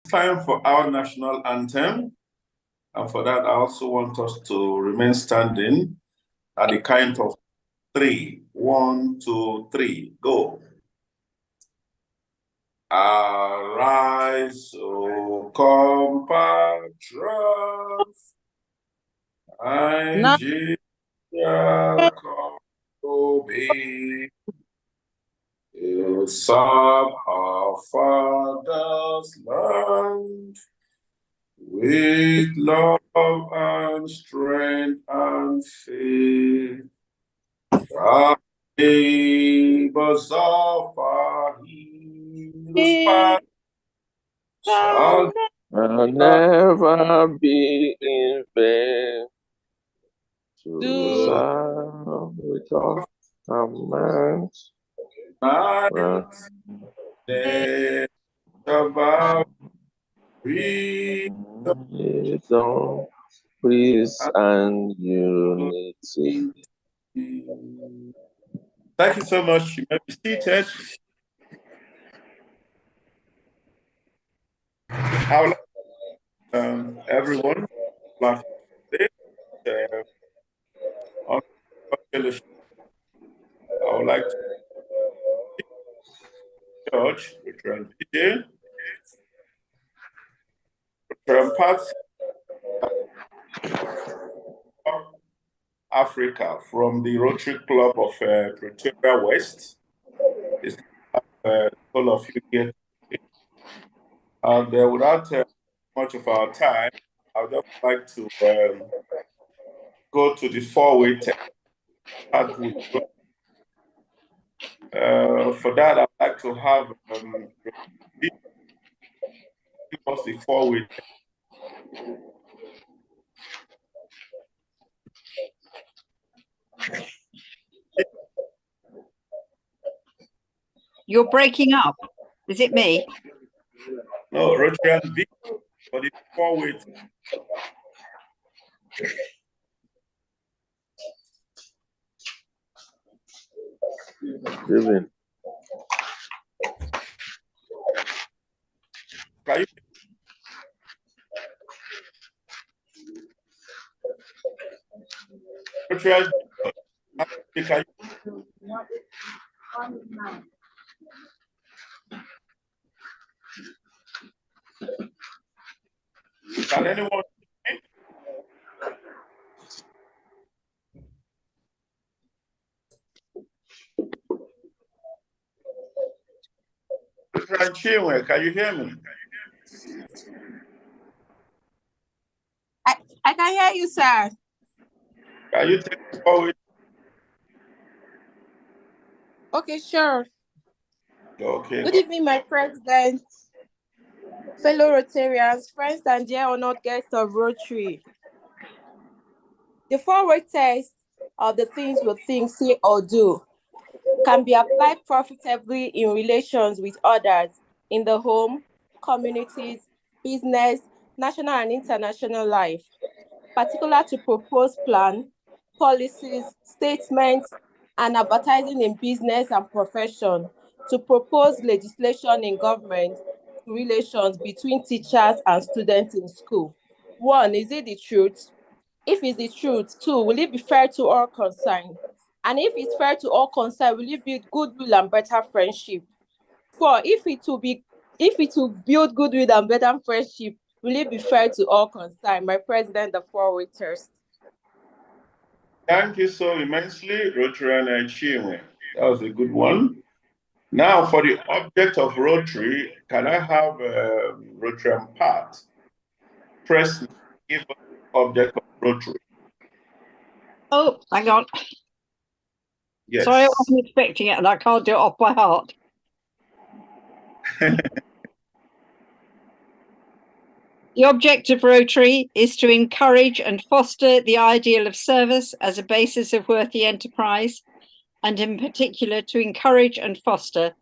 time for our national anthem. And for that, I also want us to remain standing at the count of 3. 1, 2, 3, go. Arise, O compatriots, Nigeria come to be. To serve our father's land with love and strength and faith. The labors of our heroes past shall never be in vain. To serve with all commands. night death about freedom, peace and unity. Thank you so much. You may be seated. I would like everyone on fellowship. I would like to George, Rtn DJ, Rtn Pat, Africa from the Rotary Club of Pretoria West. It's all of you here. And without much of our time, I would just like to go to the 4-way test. For that, I'd like to have give us the 4-way test. You're breaking up. Is it me? No, Rotary V for the 4-way test. Given. Can you Can anyone can you hear me? I can hear you, sir. Can you take it forward? Okay, sure. Okay. Good evening, my president, fellow Rotarians, friends, and dear honored guests of Rotary. The 4-way test of the things we think, say, or do can be applied profitably in relations with others in the home, communities, business, national and international life, particular to proposed plan, policies, statements, and advertising in business and profession, to propose legislation in government, relations between teachers and students in school. 1, is it the truth? If it's the truth, 2, will it be fair to all concerned? And if it's fair to all concerned, will it build goodwill and better friendship? 4, if it will build goodwill and better friendship, will it be fair to all concerned? My president, the 4-way test. Thank you so immensely, Rotary Chinwe. That was a good one. Now, for the object of Rotary, can I have Rotary Pat press give object of Rotary? Oh, hang on. Yes. Sorry, I wasn't expecting it, and I can't do it off by heart. The object of Rotary is to encourage and foster the ideal of service as a basis of worthy enterprise, and in particular to encourage and foster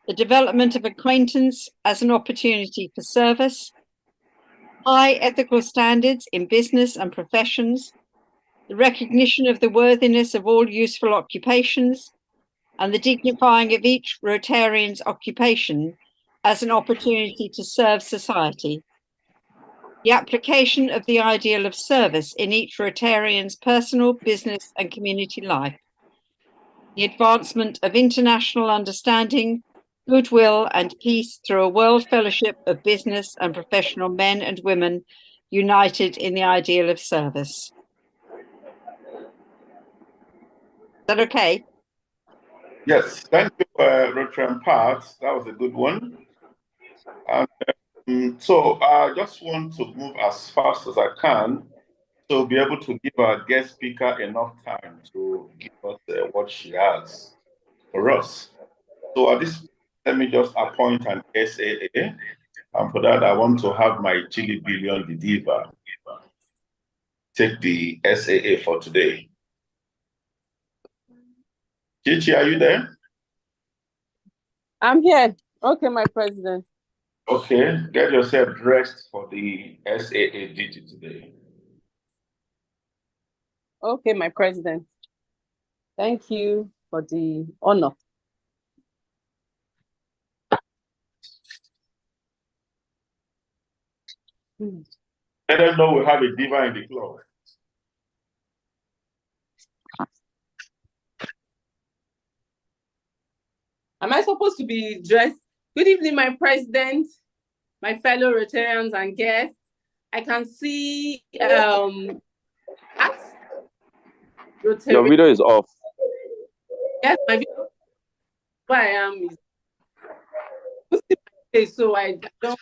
the development of acquaintance as an opportunity for service, high ethical standards in business and professions, the recognition of the worthiness of all useful occupations, and the dignifying of each Rotarian's occupation as an opportunity to serve society. The application of the ideal of service in each Rotarian's personal, business, and community life. The advancement of international understanding, goodwill, and peace through a world fellowship of business and professional men and women united in the ideal of service. Is that okay? Yes, thank you, Rotary Part. That was a good one. So I just want to move as fast as I can to be able to give our guest speaker enough time to give us what she has for us. So at this, let me just appoint an SAA. And for that, I want to have my Chili Billion, the diva, take the SAA for today. Chichi, are you there? I'm here. Okay, my president. Okay, get yourself dressed for the SAA duty today. Okay, my president. Thank you for the honor. Let them know we have a diva in the club. Am I supposed to be dressed? Good evening, my president, my fellow Rotarians and guests. I can see Rotary. Your video is off. Yes, my video. Where I am is so I don't.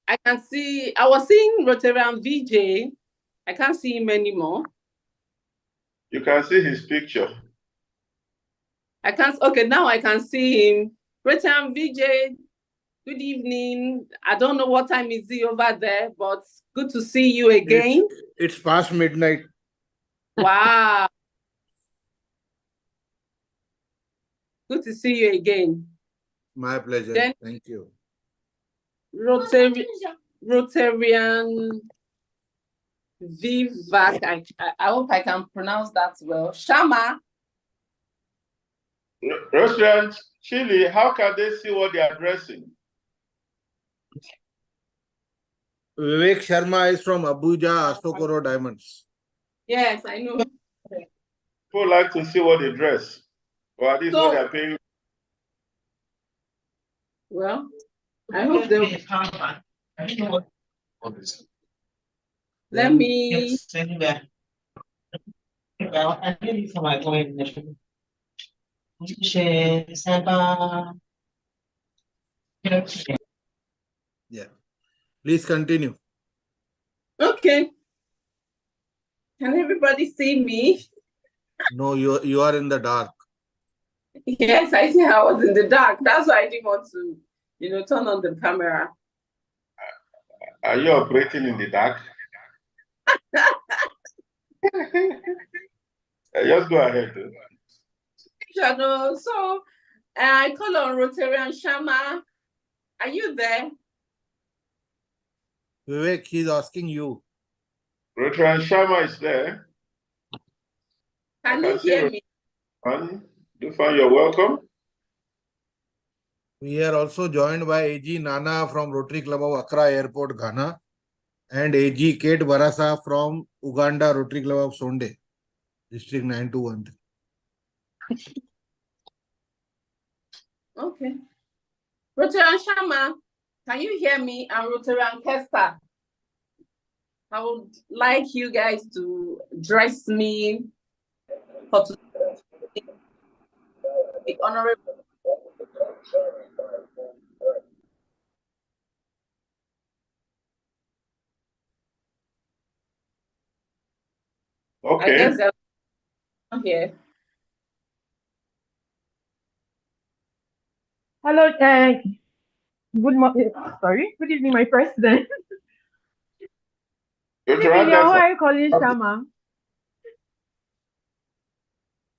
I can see. I was seeing Rotarian VJ. I can't see him anymore. You can see his picture. I can't. Okay, now I can see him. Rotarian VJ. Good evening. I don't know what time is it over there, but good to see you again. It's past midnight. Wow. Good to see you again. My pleasure. Then, thank you. Rotarian Vivac. I hope I can pronounce that well. Shama. Rotarian Chile, how can they see what they are dressing? Vivek Sharma is from Abuja, Asokoro Diamonds. Yes, I know. People like to see what they dress. Or at least what they are paying. Well, I hope they'll. Let me. Yeah. Please continue. Okay. Can everybody see me? No, you are in the dark. Yes, I think I was in the dark. That's why I didn't want to, turn on the camera. Are you operating in the dark? Just go ahead. So I call on Rotarian Shama. Are you there? Vivek, he's asking you. Rotarian Shama is there. Can you hear me? Dufan, you're welcome. We are also joined by AG Nana from Rotary Club of Accra Airport, Ghana, and AG Kate Barasa from Uganda Rotary Club of Sonde, District 9213. Okay. Rotarian Shama, can you hear me? I'm Rotarian Kesta. I would like you guys to dress me for the honorable. Okay. I guess they're here. Hello, good morning. Sorry, good evening, my president. Good evening, how are you calling Shama?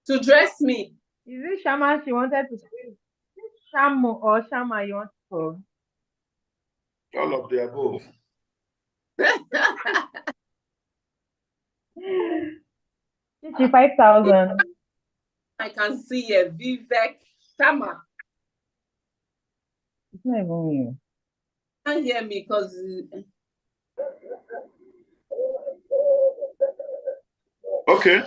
To dress me. Is it Shama she wanted to say? Shamo or Shama you want to call? All of the above. 55,000. I can see a Vivek Shama. It's not even here. Can't hear me because Okay.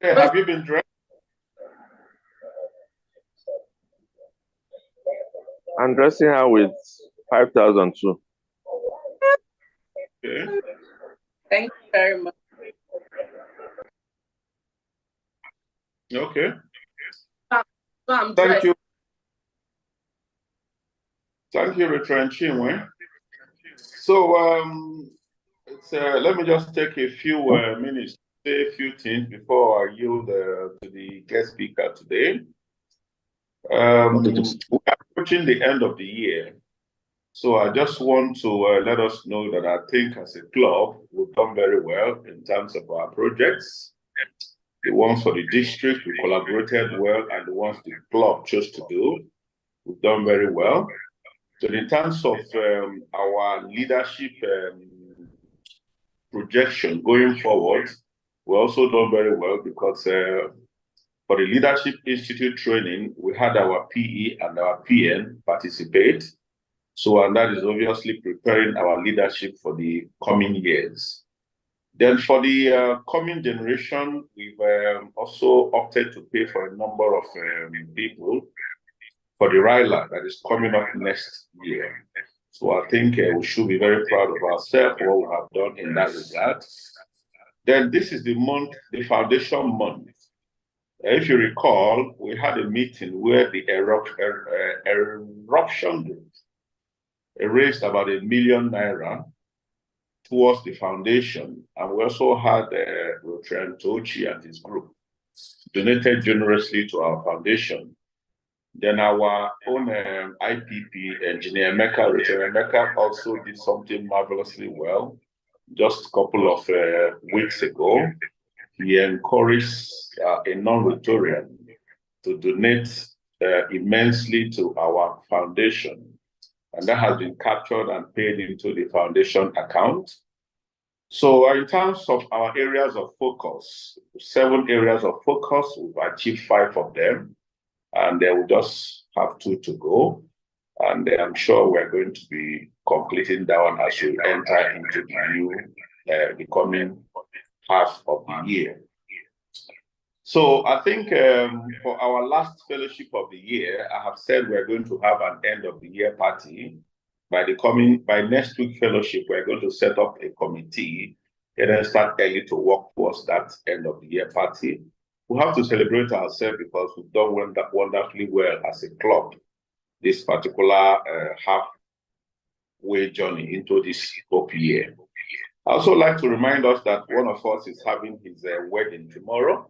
Have you been dressed? I'm dressing her with 5,000 too. Okay. thank you very much. Okay. So I'm Thank dressed. you. Thank you, Rtn Chinwe. So let me just take a few minutes to say a few things before I yield to the guest speaker today. We are approaching the end of the year. So I just want to let us know that I think as a club, we've done very well in terms of our projects. The ones for the district, we collaborated well, and the ones the club chose to do, we've done very well. So in terms of our leadership projection going forward, we also done very well because for the Leadership Institute training, we had our PE and our PN participate. So, and that is obviously preparing our leadership for the coming years. Then for the coming generation, we've also opted to pay for a number of people for the RILA that is coming up next year. So I think we should be very proud of ourselves, what we have done in that regard. Then this is the month, the foundation month. If you recall, we had a meeting where the eruption group raised about ₦1 million towards the foundation. And we also had Rotary and his group donated generously to our foundation. Then our own IPP, Engineer Mecca, Rtn Mecca, also did something marvelously well. Just a couple of weeks ago, he encouraged a non-Rotarian to donate immensely to our foundation. And that has been captured and paid into the foundation account. So in terms of our areas of focus, 7 areas of focus, we've achieved 5 of them. And we just have 2 to go. And I'm sure we're going to be completing that one as we enter into the new, the coming half of the year. So I think for our last fellowship of the year, I have said we're going to have an end of the year party. By next week fellowship, we're going to set up a committee and then start early to work towards that end of the year party. We have to celebrate ourselves because we've done wonderfully well as a club this particular halfway journey into this hope year. I also like to remind us that one of us is having his wedding tomorrow.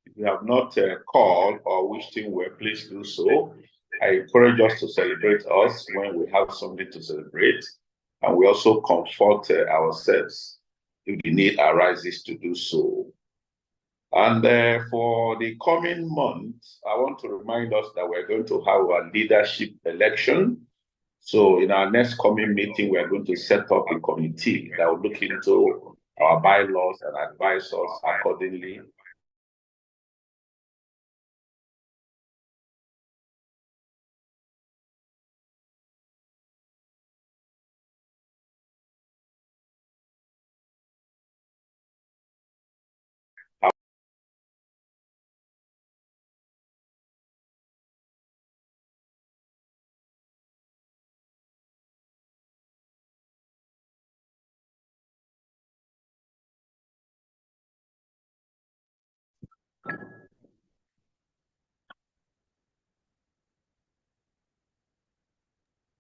If you have not called or wished him well, please do so. I encourage us to celebrate us when we have something to celebrate. And we also comfort ourselves if the need arises to do so. And for the coming month, I want to remind us that we're going to have a leadership election. So in our next coming meeting, we're going to set up a committee that will look into our bylaws and advise us accordingly.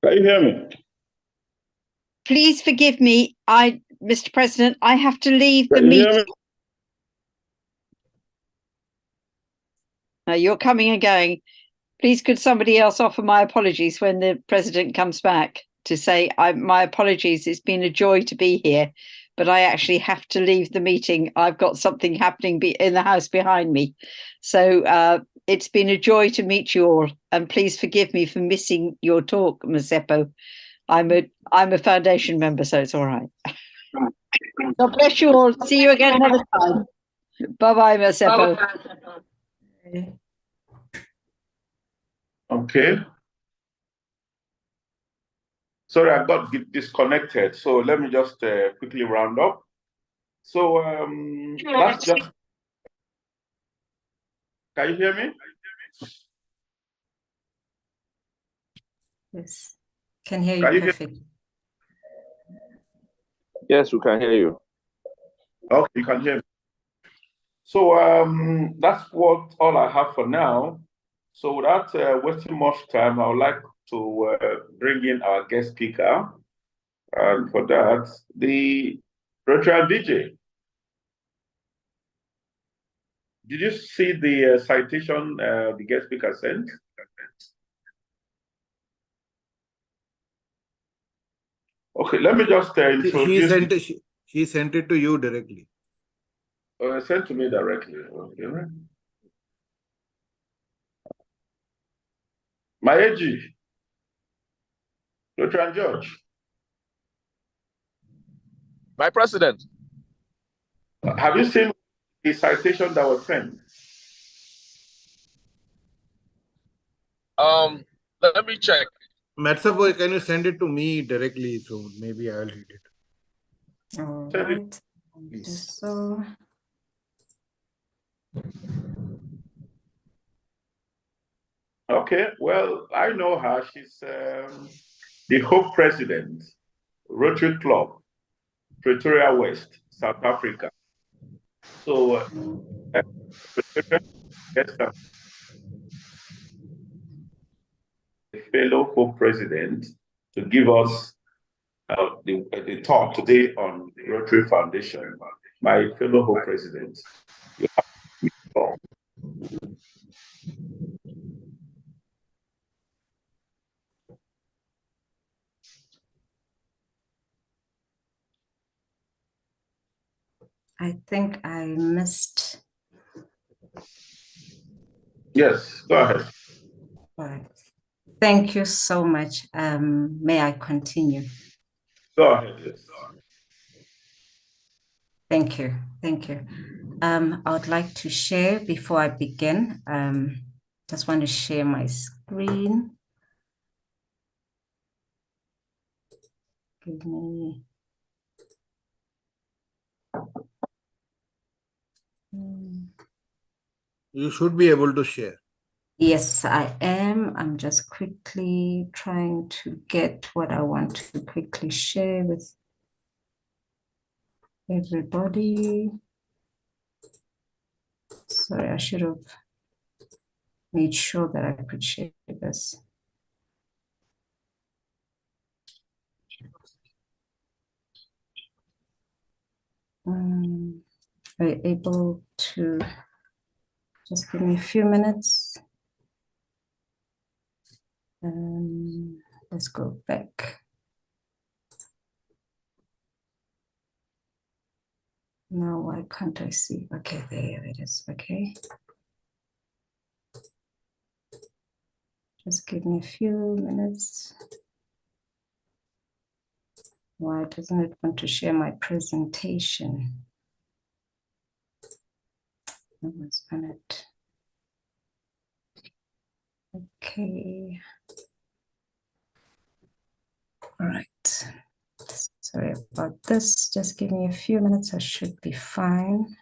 Can you hear me? Please forgive me. Mr. President, I have to leave the meeting. No, you're coming and going. Please, could somebody else offer my apologies when the president comes back to say my apologies. It's been a joy to be here, but I actually have to leave the meeting. I've got something happening in the house behind me. So it's been a joy to meet you all. And please forgive me for missing your talk, Matsepo. I'm a foundation member, so it's all right. God bless you all. See you again another time. Bye-bye, Matsepo. Okay. Sorry, I got disconnected. So let me just quickly round up. So that's just. Can you hear me? Yes, can hear you Can you hear? perfect. Yes, we can hear you. Okay, you can hear me. So that's all I have for now. So without wasting much time, I would like to bring in our guest speaker. And for that, the Rotary DJ. Did you see the citation the guest speaker sent? Okay, let me just introduce. She sent it to you directly. Sent to me directly. Okay. My AG, Rotary George. My president. Have you seen the citation that was sent? Let me check. Matsepo, can you send it to me directly? So maybe I'll read it. All Send it. right. Please. So, Okay, well, I know her. She's the Hope President, Rotary Club, Pretoria West, South Africa. So, the fellow Hope President to give us the talk today on Rotary Foundation. My fellow Hope President, you have the floor. I think I missed. Yes, go ahead. Right. Thank you so much. May I continue? Go ahead, yes. Thank you. Thank you. I would like to share before I begin. Just want to share my screen. Give me. You should be able to share. Yes, I am. I'm just quickly trying to get what I want to quickly share with everybody. Sorry, I should have made sure that I could share this. Are you able to just give me a few minutes? Let's go back. Now, why can't I see? Okay, there it is. Okay. Just give me a few minutes. Why doesn't it want to share my presentation? Let's run it. Okay. All right. Sorry about this. Just give me a few minutes. I should be fine.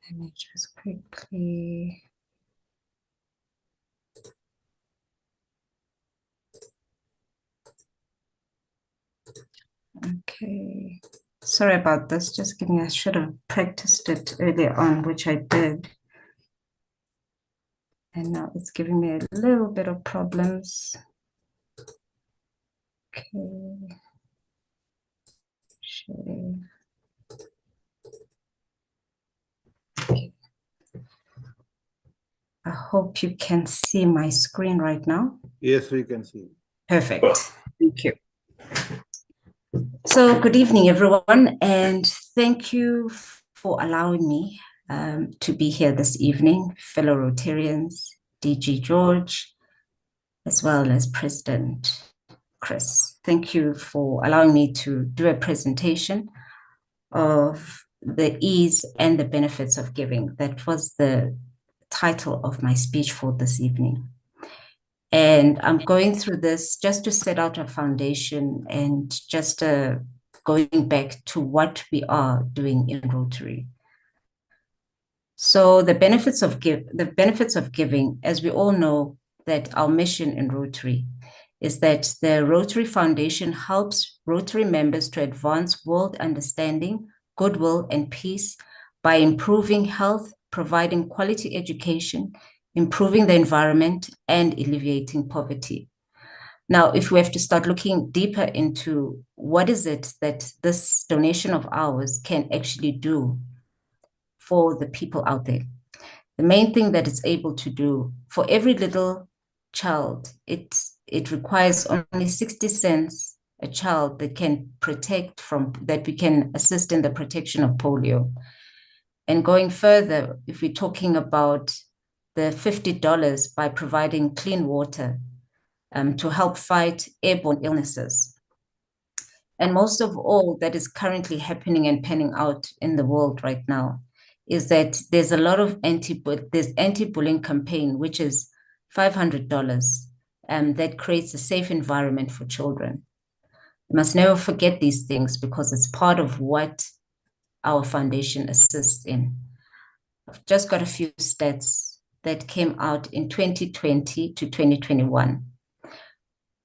Let me just quickly. Okay. Sorry about this. Just give me, I should have practiced it earlier on, which I did. And now it's giving me a little bit of problems. Okay. Share. Okay. I hope you can see my screen right now. Yes, we can see. Perfect. Thank you. So good evening, everyone, and thank you for allowing me to be here this evening, fellow Rotarians, DG George, as well as President Chris. Thank you for allowing me to do a presentation of the ease and the benefits of giving. That was the title of my speech for this evening. And I'm going through this just to set out a foundation and just going back to what we are doing in Rotary. So the benefits of giving, as we all know, that our mission in Rotary is that the Rotary Foundation helps Rotary members to advance world understanding, goodwill, and peace by improving health, providing quality education, improving the environment, and alleviating poverty. Now, if we have to start looking deeper into what is it that this donation of ours can actually do for the people out there, the main thing that it's able to do for every little child, it requires only 60 cents a child that we can assist in the protection of polio. And going further, if we're talking about the $50 by providing clean water to help fight airborne illnesses. And most of all that is currently happening and panning out in the world right now is that there's a lot of anti-bullying campaign, which is $500 that creates a safe environment for children. We must never forget these things because it's part of what our foundation assists in. I've just got a few stats that came out in 2020 to 2021.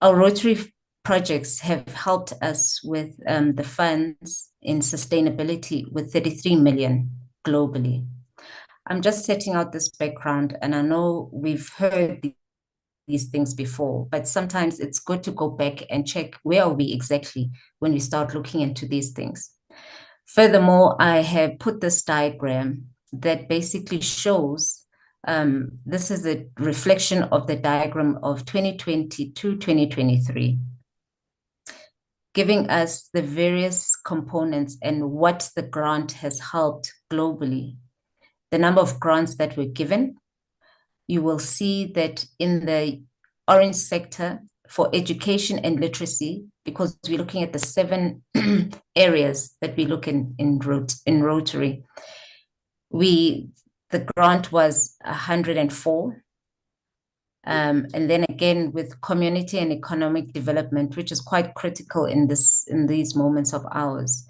Our Rotary projects have helped us with the funds in sustainability with 33 million globally. I'm just setting out this background, and I know we've heard these things before, but sometimes it's good to go back and check where are we exactly when we start looking into these things. Furthermore, I have put this diagram that basically shows, this is a reflection of the diagram of 2020 to 2023, giving us the various components and what the grant has helped globally. The number of grants that were given, you will see that in the orange sector for education and literacy, because we're looking at the 7 areas that we look in Rotary, the grant was 104. And then again with community and economic development, which is quite critical in these moments of ours,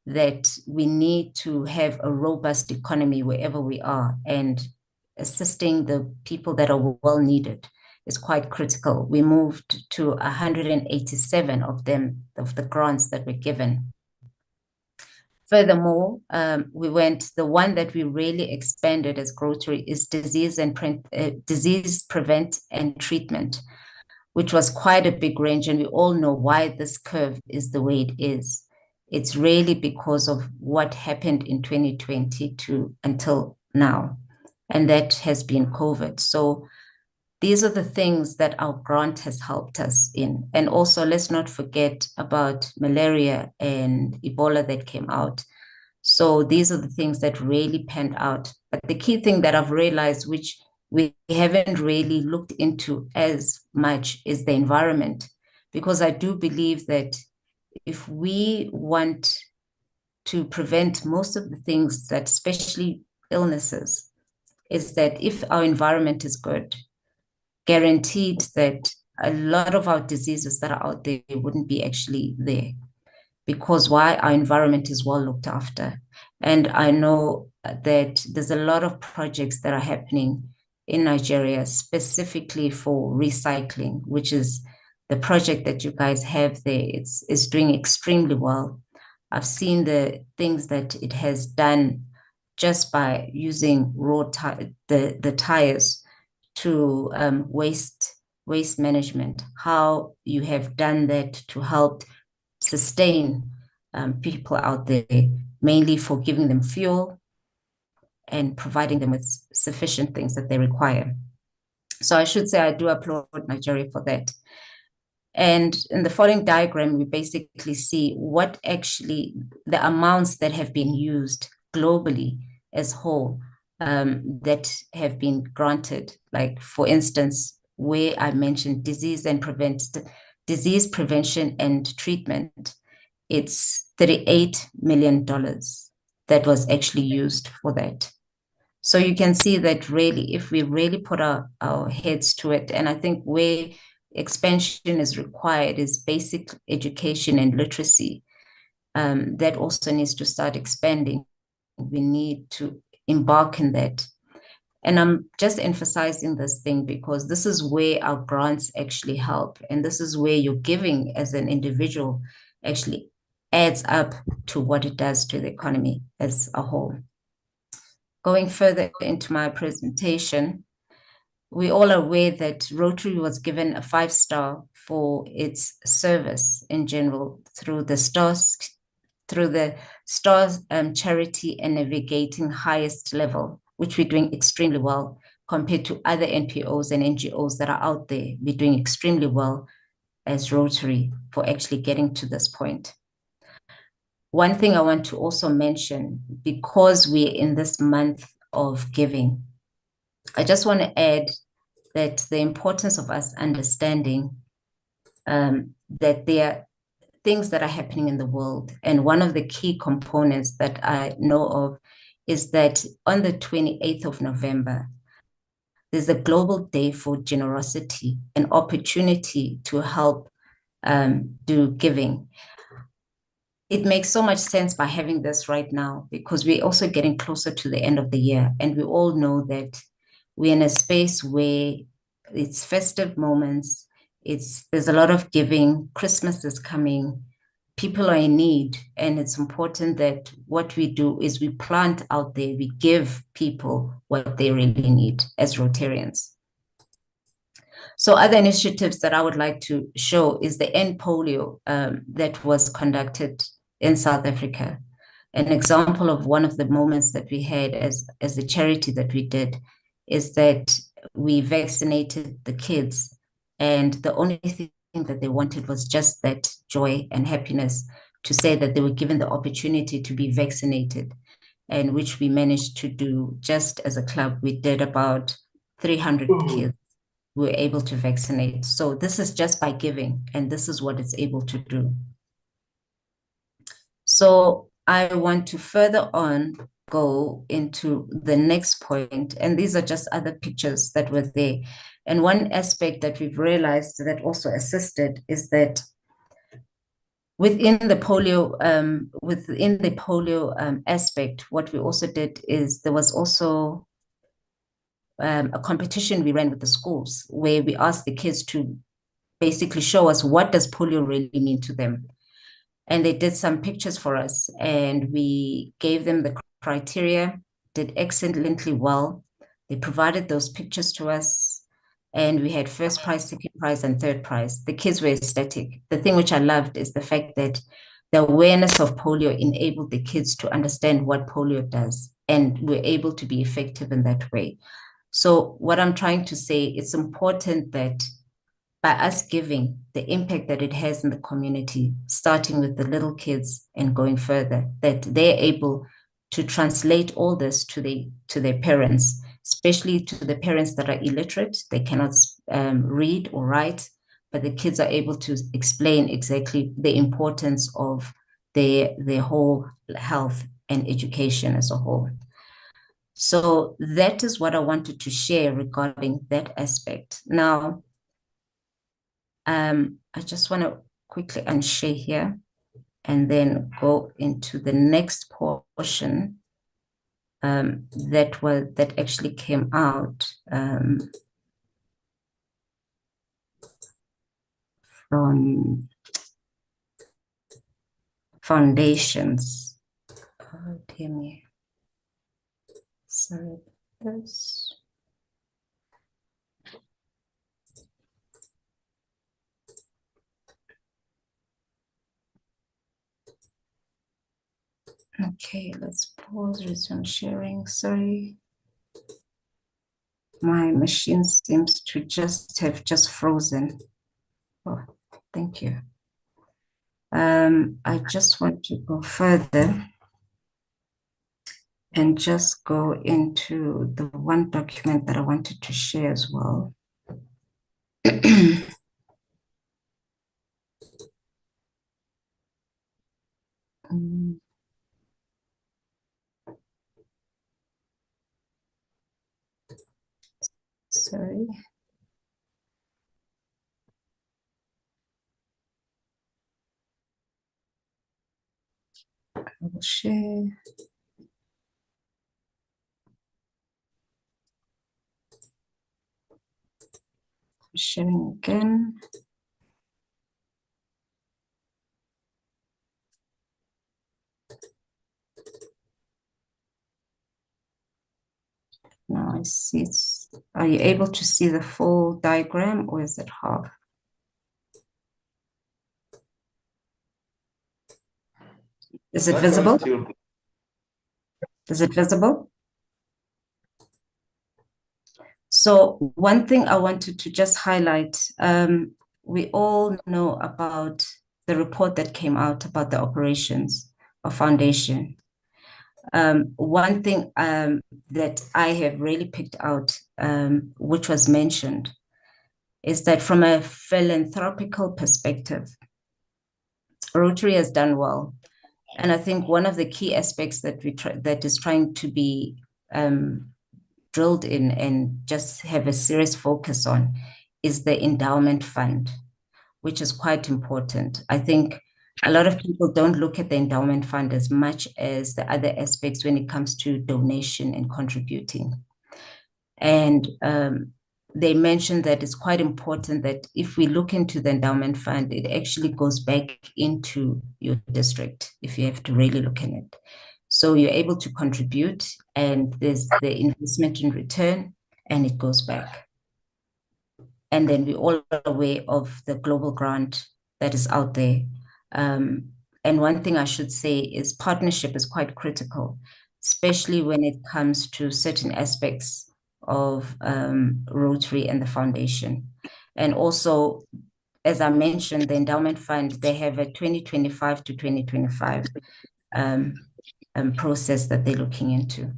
that we need to have a robust economy wherever we are, and assisting the people that are well needed is quite critical. We moved to 187 of the grants that were given. Furthermore, the one that we really expanded as Rotary is disease prevent and treatment, which was quite a big range. And we all know why this curve is the way it is. It's really because of what happened in 2020 until now. And that has been COVID. So these are the things that our grant has helped us in. And also, let's not forget about malaria and Ebola that came out. So these are the things that really panned out. But the key thing that I've realized, which we haven't really looked into as much, is the environment. Because I do believe that if we want to prevent most of the things that, especially illnesses, is that if our environment is good, guaranteed that a lot of our diseases that are out there wouldn't be actually there. Because why? Our environment is well looked after. And I know that there's a lot of projects that are happening in Nigeria specifically for recycling, which is the project that you guys have there. It's doing extremely well. I've seen the things that it has done just by using the tires to waste management, how you have done that to help sustain people out there, mainly for giving them fuel and providing them with sufficient things that they require. So I should say I do applaud Nigeria for that. And in the following diagram, we basically see what actually the amounts that have been used globally as whole that have been granted. Like, for instance, where I mentioned disease prevention and treatment, it's $38 million. that was actually used for that. So you can see that really, if we really put our heads to it, and I think where expansion is required is basic education and literacy. That also needs to start expanding. We need to embark in that. And I'm just emphasizing this thing because this is where our grants actually help. And this is where your giving as an individual actually adds up to what it does to the economy as a whole. Going further into my presentation, we all are aware that Rotary was given a 5-star for its service in general through the stars charity and navigating highest level, which we're doing extremely well compared to other NPOs and NGOs that are out there. We're doing extremely well as Rotary for actually getting to this point. One thing I want to also mention, because we're in this month of giving, I just want to add that the importance of us understanding that there are things that are happening in the world. And one of the key components that I know of is that on the 28th of November, there's a global day for generosity, an opportunity to help do giving. It makes so much sense by having this right now because we're also getting closer to the end of the year. And we all know that we're in a space where it's festive moments, there's a lot of giving, Christmas is coming, people are in need, and it's important that what we do is we plant out there, we give people what they really need as Rotarians. So other initiatives that I would like to show is the End Polio that was conducted in South Africa. An example of one of the moments that we had as a charity that we did is that we vaccinated the kids, and the only thing that they wanted was just that joy and happiness to say that they were given the opportunity to be vaccinated, and which we managed to do just as a club. We did about 300 kids we were able to vaccinate. So this is just by giving, and this is what it's able to do. So I want to further on go into the next point, and these are just other pictures that were there. And one aspect that we've realized that also assisted is that within the polio aspect, what we also did is there was also a competition we ran with the schools where we asked the kids to basically show us what does polio really mean to them. And they did some pictures for us, and we gave them the criteria, did excellently well. They provided those pictures to us, and we had first prize, second prize, and third prize. The kids were ecstatic. The thing which I loved is the fact that the awareness of polio enabled the kids to understand what polio does, and we're able to be effective in that way. So what I'm trying to say, it's important that by us giving, the impact that it has in the community, starting with the little kids and going further, that they're able to translate all this to their parents, especially to the parents that are illiterate. They cannot read or write, but the kids are able to explain exactly the importance of their whole health and education as a whole. So that is what I wanted to share regarding that aspect. Now, I just want to quickly unshare here and then go into the next portion that actually came out from foundations. Oh, dear me. Sorry, this. Okay, let's pause, resume sharing. Sorry. My machine seems to have frozen. Oh, thank you. I just want to go further and just go into the one document that I wanted to share as well. I will share. Sharing again. Now I see it's, are you able to see the full diagram or is it half? Is it visible? Is it visible? So one thing I wanted to just highlight, we all know about the report that came out about the operations of foundation. One thing that I have really picked out, which was mentioned, is that from a philanthropical perspective, Rotary has done well. And I think one of the key aspects that that is trying to be drilled in and just have a serious focus on is the endowment fund, which is quite important. I think a lot of people don't look at the endowment fund as much as the other aspects when it comes to donation and contributing. And they mentioned that it's quite important that if we look into the endowment fund, it actually goes back into your district if you have to really look in it. So you're able to contribute and there's the investment in return and it goes back. And then we're all aware of the global grant that is out there. And one thing I should say is partnership is quite critical, especially when it comes to certain aspects of Rotary and the foundation. And also, as I mentioned, the endowment fund, they have a 2025 to 2025 process that they're looking into.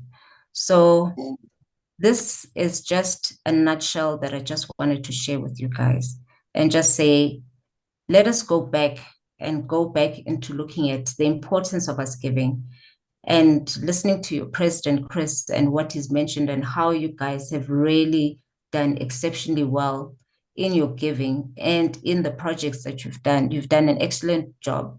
So this is just a nutshell that I just wanted to share with you guys and just say, let us go back into looking at the importance of us giving and listening to your President, Chris, and what he's mentioned and how you guys have really done exceptionally well in your giving and in the projects that you've done. You've done an excellent job.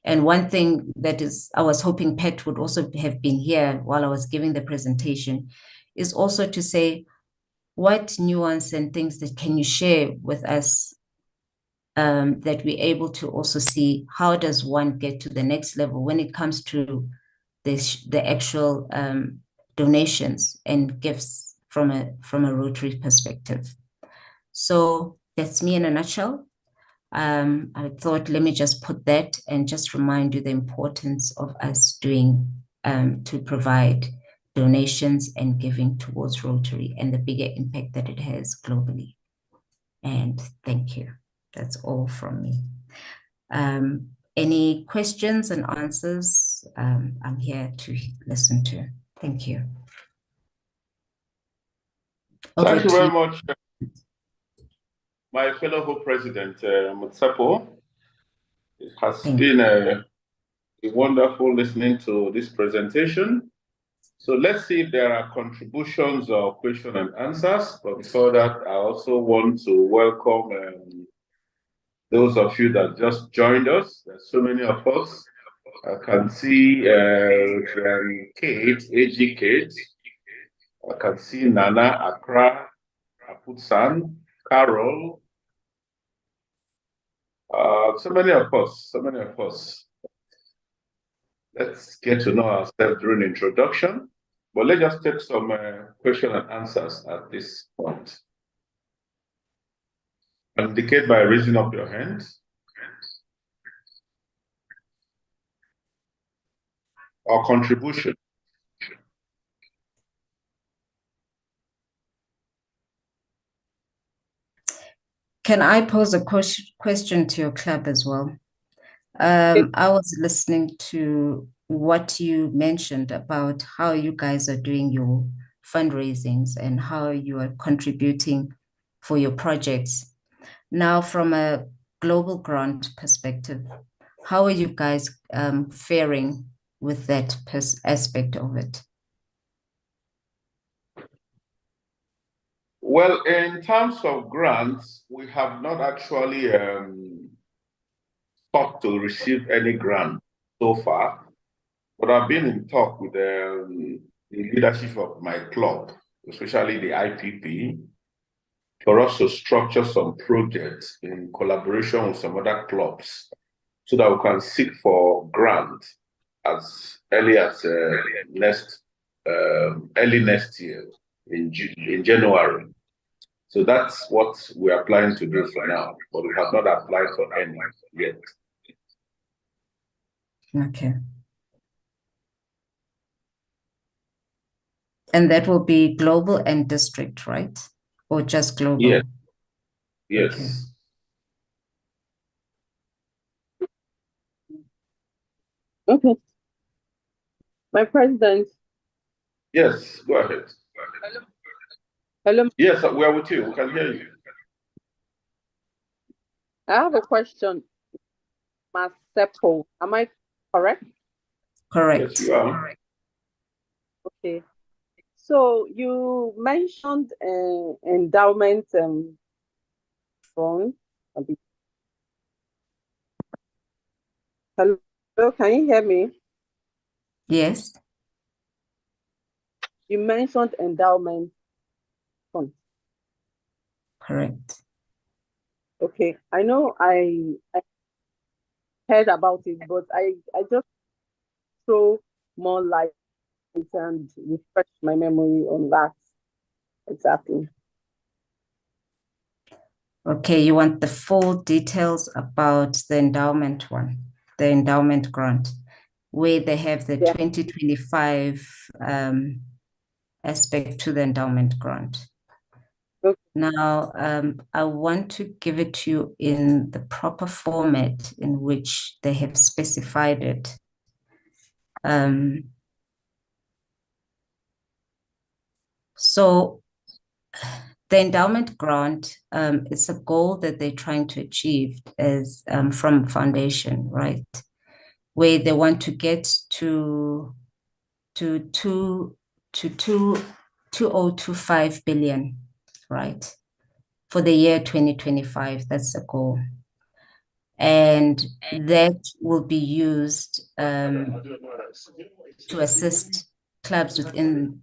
And one thing that is, I was hoping Pat would also have been here while I was giving the presentation, is also to say, what nuance and things that can you share with us that we're able to also see how does one get to the next level when it comes to the actual donations and gifts from a Rotary perspective. So that's me in a nutshell. I thought, let me just put that and just remind you the importance of us doing to provide donations and giving towards Rotary and the bigger impact that it has globally. And thank you. That's all from me. Any questions and answers? I'm here to listen to. Thank you. Thank you very much, my fellow President Matsepo. It has been a wonderful listening to this presentation. So let's see if there are contributions or question and answers. But before that, I also want to welcome those of you that just joined us. There's so many of us. I can see Kate, AG Kate. I can see Nana, Accra, Aputsan, Carol. So many of us. Let's get to know ourselves during the introduction. But let's just take some question and answers at this point. Indicate by raising up your hand. Or contribution. Can I pose a question to your club as well? I was listening to what you mentioned about how you guys are doing your fundraisings and how you are contributing for your projects. Now, from a global grant perspective, how are you guys faring with that aspect of it? Well, in terms of grants, we have not actually sought to receive any grant so far, but I've been in talk with the leadership of my club, especially the IPP, for us to structure some projects in collaboration with some other clubs so that we can seek for grant as early as early next year in January. So that's what we are planning to do for now, but we have not applied for any yet. Okay. And that will be global and district, right? Or just global? Yes. Yes. Okay. Okay. My president. Yes, go ahead. Hello. Yes, we are with you. We can hear you. I have a question. Matsepo, am I correct? Correct. Yes, you are. Okay. So you mentioned endowment fund. Hello, can you hear me? Yes. You mentioned endowment fund. Correct. Okay, I know I heard about it, but I just throw more light and refresh my memory on that. Exactly. Okay, you want the full details about the endowment one, the endowment grant, where they have the 2025 aspect to the endowment grant. Okay. Now, I want to give it to you in the proper format in which they have specified it. So the endowment grant is a goal that they're trying to achieve as from foundation, right? Where they want to get to 2025 billion, right? For the year 2025, that's the goal. And that will be used to assist clubs within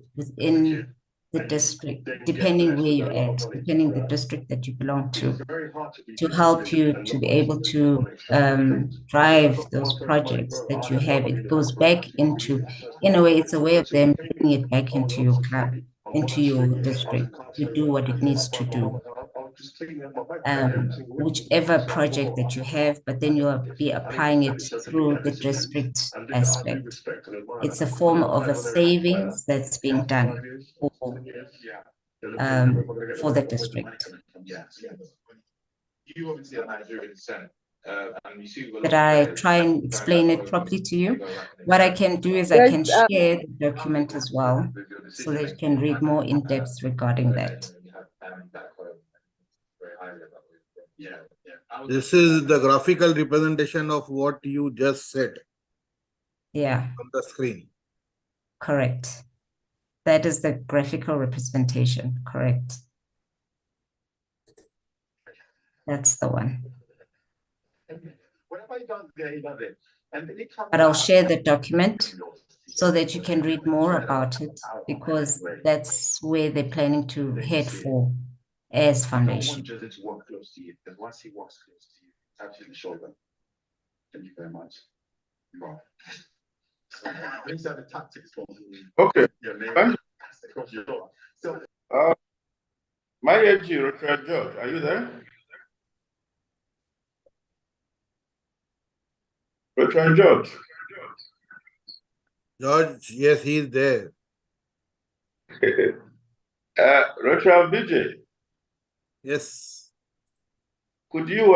the district, depending where you're at, depending the district that you belong to help you to be able to drive those projects that you have. It goes back into, in a way, it's a way of them bringing it back into your club, into your district to do what it needs to do. Whichever project that you have, but then you'll be applying it through the district aspect. It's a form of a savings that's being done for the district. Did I try and explain it properly to you? What I can do is I can share the document as well, so that you can read more in depth regarding that. This is the graphical representation of what you just said. Yeah. On the screen. Correct. That is the graphical representation. Correct. That's the one. But I'll share the document so that you can read more about it, because that's where they're planning to head for as foundation. Okay. My AG, Rtn George, are you there? Rtn George. George, yes, he is there. Rtn BJ. Yes. Could you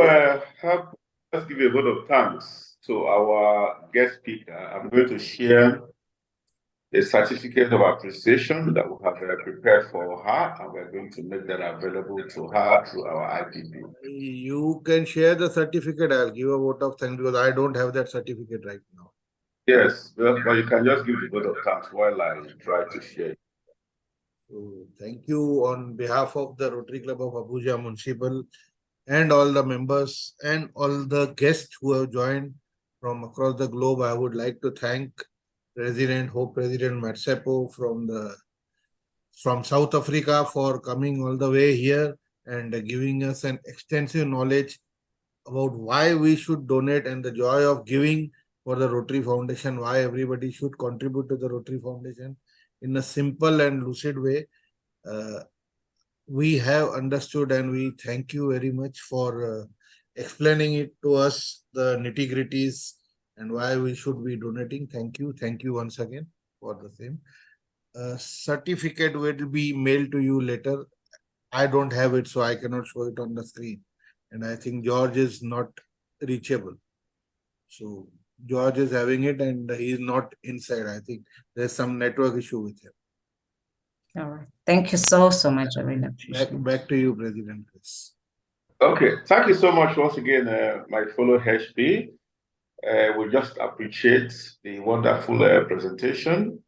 help us give a vote of thanks to our guest speaker? I'm going to share a certificate of appreciation that we have prepared for her, and we're going to make that available to her through our IPP. You can share the certificate. I'll give a vote of thanks because I don't have that certificate right now. Yes, but you can just give the vote of thanks while I try to share. So thank you on behalf of the Rotary Club of Abuja Municipal and all the members and all the guests who have joined from across the globe. I would like to thank President Matsepo from South Africa for coming all the way here and giving us an extensive knowledge about why we should donate and the joy of giving for the Rotary Foundation, why everybody should contribute to the Rotary Foundation in a simple and lucid way. We have understood, and we thank you very much for explaining it to us, the nitty-gritties and why we should be donating. Thank you. Thank you once again for the same. Certificate will be mailed to you later. I don't have it, so I cannot show it on the screen. And I think George is not reachable. So George is having it and he is not inside. I think there's some network issue with him. All right. Thank you so much. I really appreciate it. Back to you, President Chris. Okay, thank you so much once again, my fellow HB. We just appreciate the wonderful presentation,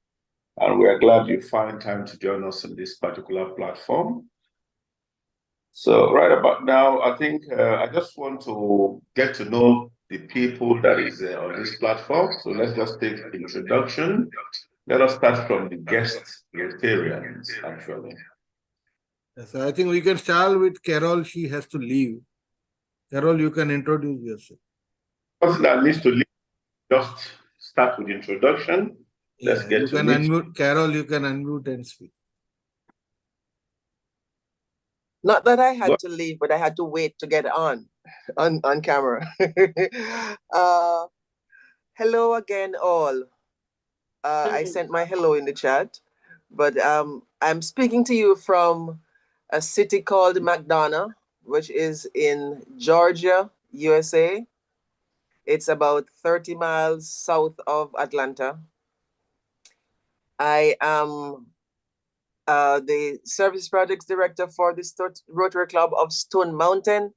and we are glad you find time to join us on this particular platform. So right about now, I think I just want to get to know the people that is on this platform. So let's just take the introduction. Let us start from the guest Rotarians, actually. So I think we can start with Carol. She has to leave. Carol, you can introduce yourself. Person that needs to leave, just start with the introduction. Let's get you to can it. Unmute. Carol, you can unmute and speak. Not that I had to leave, but I had to wait to get on camera. Hello again, all. I sent my hello in the chat, but I'm speaking to you from a city called McDonough, which is in Georgia, USA. It's about 30 miles south of Atlanta. I am the Service Projects Director for the Rotary Club of Stone Mountain,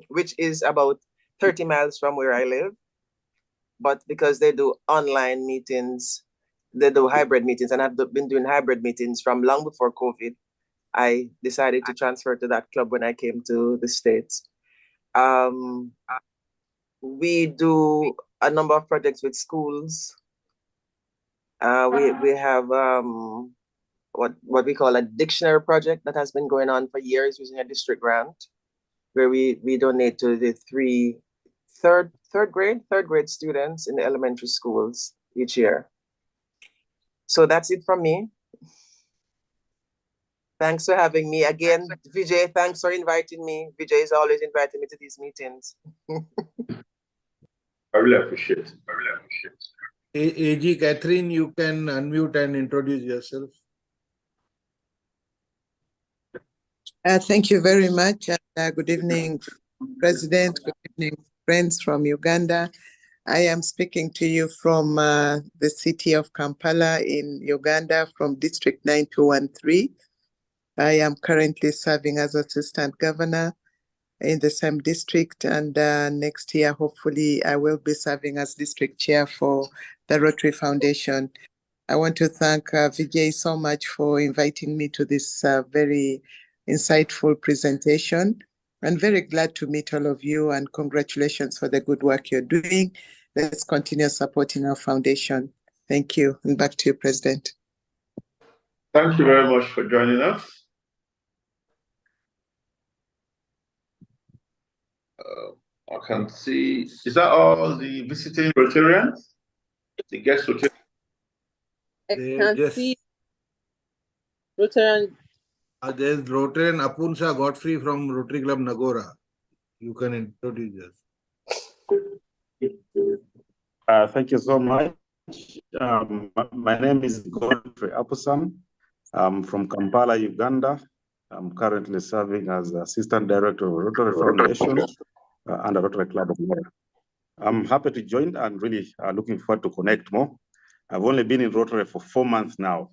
which is about 30 miles from where I live. But because they do online meetings, they do hybrid meetings, and I've been doing hybrid meetings from long before COVID, I decided to transfer to that club when I came to the States. We do a number of projects with schools. We have what we call a dictionary project that has been going on for years using a district grant, where we donate to the third grade students in the elementary schools each year. So that's it from me. Thanks for having me again, Vijay. Thanks for inviting me. Vijay is always inviting me to these meetings. I really appreciate it. AG Catherine, you can unmute and introduce yourself. Thank you very much. Good evening, President. Good evening, friends from Uganda. I am speaking to you from the city of Kampala in Uganda, from District 9213. I am currently serving as Assistant Governor in the same district, and next year, hopefully, I will be serving as District Chair for the Rotary Foundation. I want to thank Vijay so much for inviting me to this very insightful presentation. I'm very glad to meet all of you, and congratulations for the good work you're doing. Let's continue supporting our foundation. Thank you. And back to you, President. Thank you very much for joining us. I can see, is that all the visiting Rotarians? The guest Rotarians? I can see Rotarian. There's Rotarian Apunsa Godfrey from Rotary Club Nagora. You can introduce us. Thank you so much. My name is Godfrey Apusam. I'm from Kampala, Uganda. I'm currently serving as Assistant Director of Rotary Foundation under Rotary Club of Nagora. I'm happy to join and really looking forward to connect more. I've only been in Rotary for 4 months now.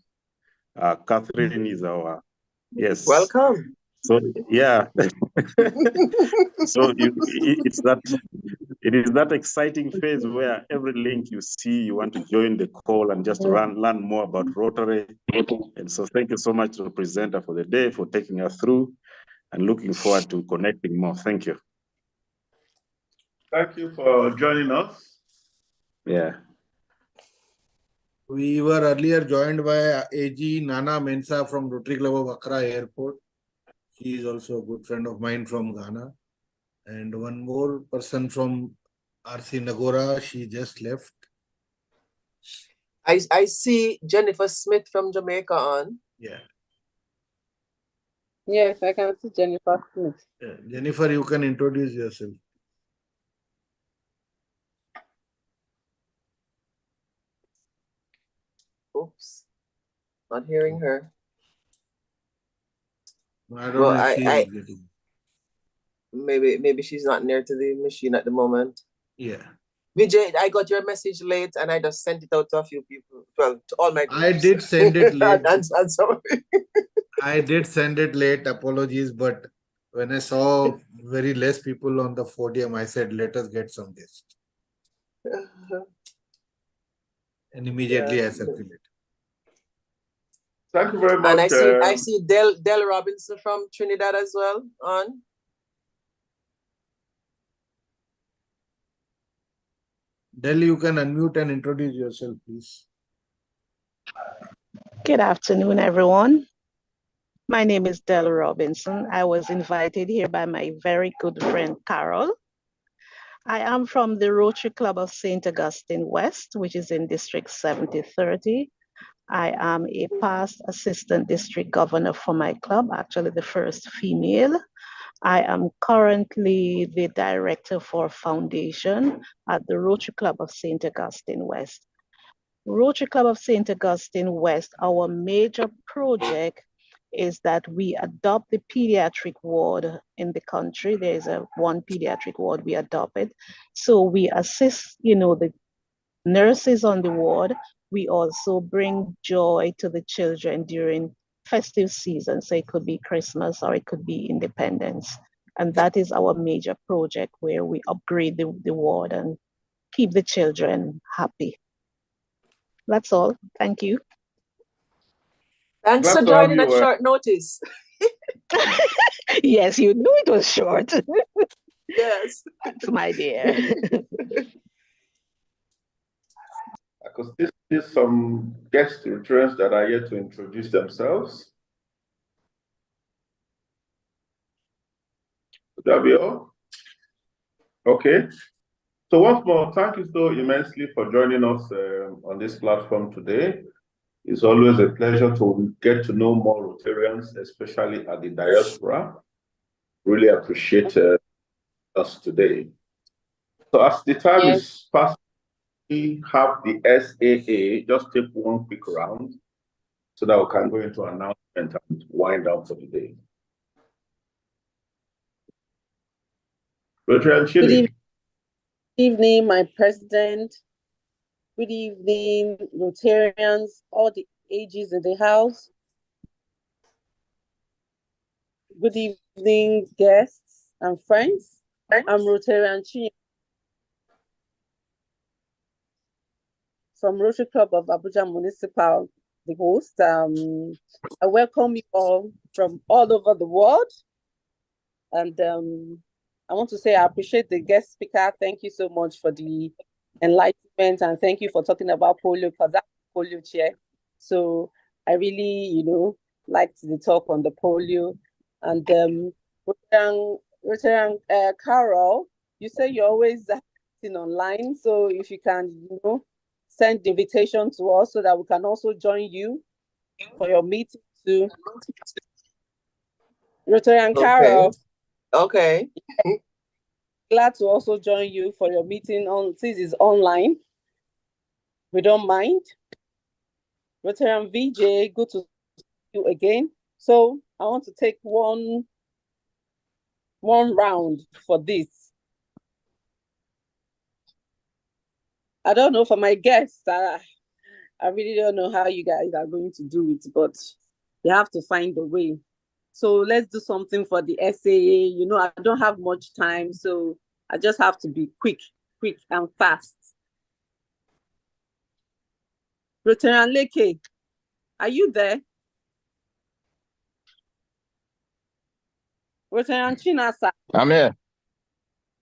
Catherine is our, yes. Welcome. So yeah, so it is that exciting phase where every link you see, you want to join the call and just learn more about Rotary. And so thank you so much to the presenter for the day, for taking us through, and looking forward to connecting more. Thank you. Thank you for joining us. Yeah. We were earlier joined by AG Nana Mensah from Rotary Club of Accra Airport. She is also a good friend of mine from Ghana. And one more person from RC Nagora, she just left. I see Jennifer Smith from Jamaica on. Yeah. Yes, I can see Jennifer Smith. Yeah. Jennifer, you can introduce yourself. Oops, not hearing her. I don't know if she is getting. Maybe she's not near to the machine at the moment. Yeah. Vijay, I got your message late and I just sent it out to a few people. Well, to all my groups. I did send it late. and sorry. I did send it late. Apologies, but when I saw very less people on the podium, I said, let us get some guests. And immediately I circulated. Thank you very much. And I see Del Robinson from Trinidad as well on. Del, you can unmute and introduce yourself, please. Good afternoon, everyone. My name is Del Robinson. I was invited here by my very good friend, Carol. I am from the Rotary Club of St. Augustine West, which is in District 7030. I am a past assistant district governor for my club, actually the first female. I am currently the director for foundation at the Rotary Club of St. Augustine West. Rotary Club of St. Augustine West, our major project is that we adopt the pediatric ward in the country. There is one pediatric ward we adopted. So we assist, the nurses on the ward. We also bring joy to the children during festive season. So it could be Christmas or it could be Independence. And that is our major project where we upgrade the ward and keep the children happy. That's all. Thank you. Thanks for joining at short notice. Yes, you knew it was short. Yes. That's my dear. I could still see some guest Rotarians that are yet to introduce themselves. Would that be all? Okay. So once more, thank you so immensely for joining us on this platform today. It's always a pleasure to get to know more Rotarians, especially at the diaspora. Really appreciate us today. So as the time is past, we have the SAA. Just take one quick round so that we can go into announcement and wind down for the day. Good evening, my president. Good evening, Rotarians, all the ages in the house. Good evening, guests and friends. I'm Rotarian Chi from Rotary Club of Abuja Municipal, the host. I welcome you all from all over the world. And I want to say I appreciate the guest speaker. Thank you so much for the enlightenment, and thank you for talking about polio, because I'm polio chair. So I really, liked the talk on the polio. And Carol, you say you're always acting online. So if you can, send the invitation to us so that we can also join you for your meeting too. Rotary Carol. Okay. Glad to also join you for your meeting since it's online. We don't mind. Rotary VJ, good to see you again. So I want to take one round for this. I don't know for my guests. I really don't know how you guys are going to do it, but you have to find a way So let's do something for the SAA. You know, I don't have much time, so I just have to be quick and fast. Rotary Leke, are you there? Rotary Chinasa. I'm here.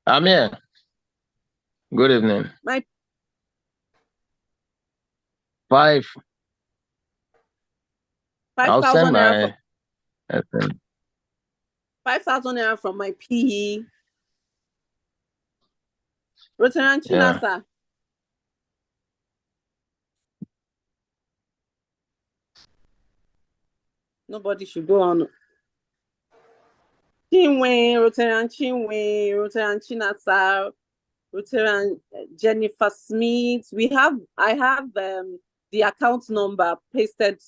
I'm here. Good evening. My 5,000 naira. from 5,000 naira from my PE. Rotary Chinasa. Yeah. Nobody should go on. Chinwe, Rotary Chinasa, Rotary Jennifer Smith. I have the account number pasted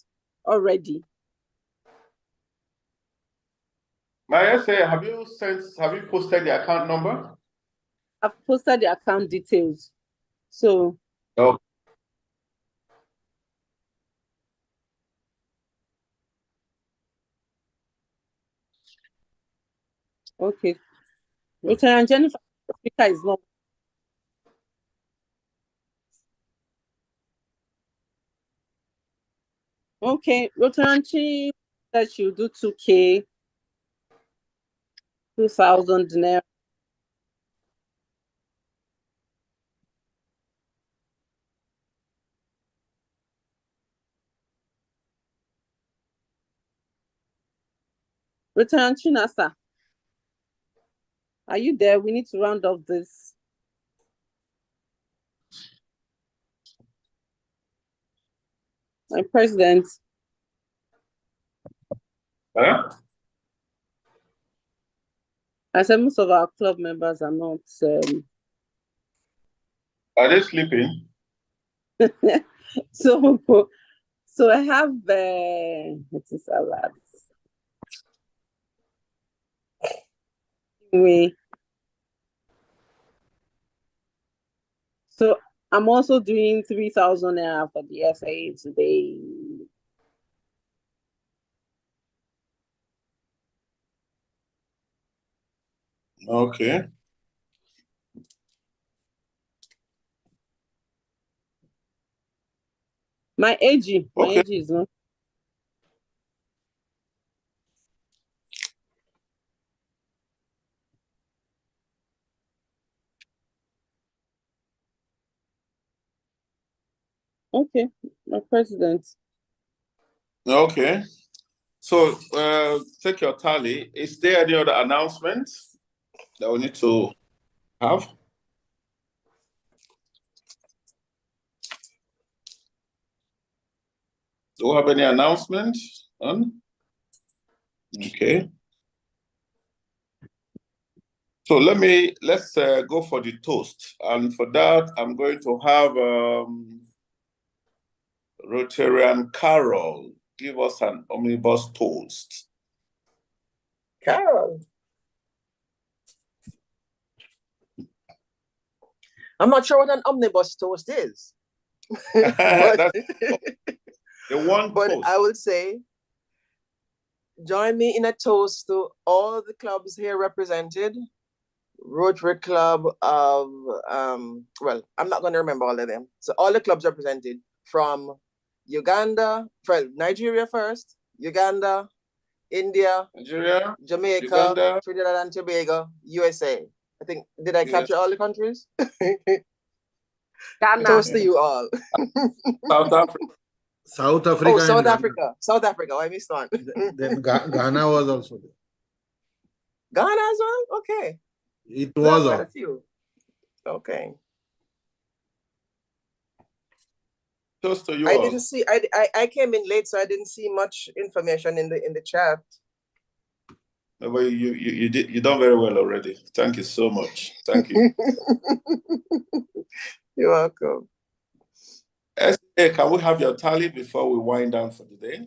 already. May I say, have you posted the account number? I've posted the account details. So Oh. Okay. Rotary and Jennifer speaker is not. Okay, Rotary that she'll do 2K, 2,000 naira. Rotary Chinasa, are you there? We need to round off this. My president. Huh? I said most of our club members are not. Are they sleeping? So I have what is salad? Anyway, so I'm also doing 3,000 naira for the SAA today. Okay. My age is not. Okay, my president. Okay. So take your tally. Is there any other announcements that we need to have? Do we have any announcements? Okay. So let's go for the toast. And for that, I'm going to have Rotarian Carol give us an omnibus toast. Carol. I'm not sure what an omnibus toast is. But, the one but toast. I would say, join me in a toast to all the clubs here represented. Rotary Club of, well, I'm not going to remember all of them. So all the clubs represented from Uganda, Nigeria first, Uganda, India, Nigeria, Jamaica, Uganda, Trinidad and Tobago, USA. I think, did I capture all the countries? Ghana. Toast to you all. South Africa. South Africa. Oh, South Africa. South Africa. I missed one. Then Ghana was also there. Ghana as well? Okay. It was quite a few. Okay. Toast to you I all. didn't see. I came in late, so I didn't see much information in the chat. But you done very well already. Thank you so much. Thank you. You're welcome. Hey, can we have your tally before we wind down for the day?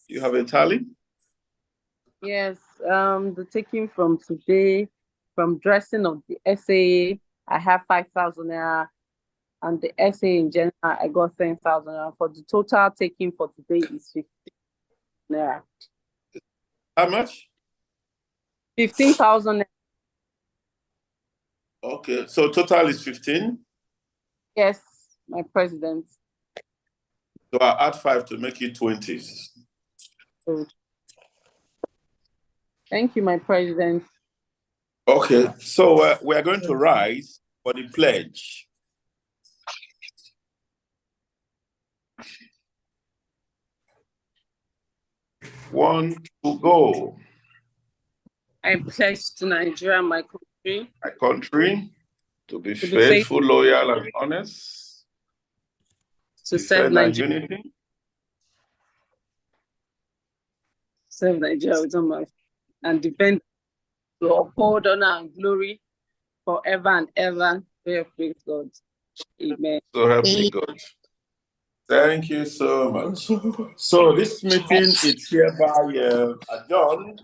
You have a tally? Yes. The taking from today, from dressing of the SAA, I have 5,000 naira, and the SAA in general, I got 10,000 naira. For the total taking for today is 50 naira. How much? 15,000. Okay, so total is 15. Yes, my president. So I'll add 5 to make it 20. So, thank you, my president. Okay, so we are going to rise for the pledge. One to go. I pledge to Nigeria, my country. My country, to be faithful, loyal, and honest. To serve Nigeria. Unity. Serve Nigeria with all my and defend, to uphold honor and glory forever and ever. Very praise God. Amen. So help me God. Thank you so much. So this meeting is hereby adjourned.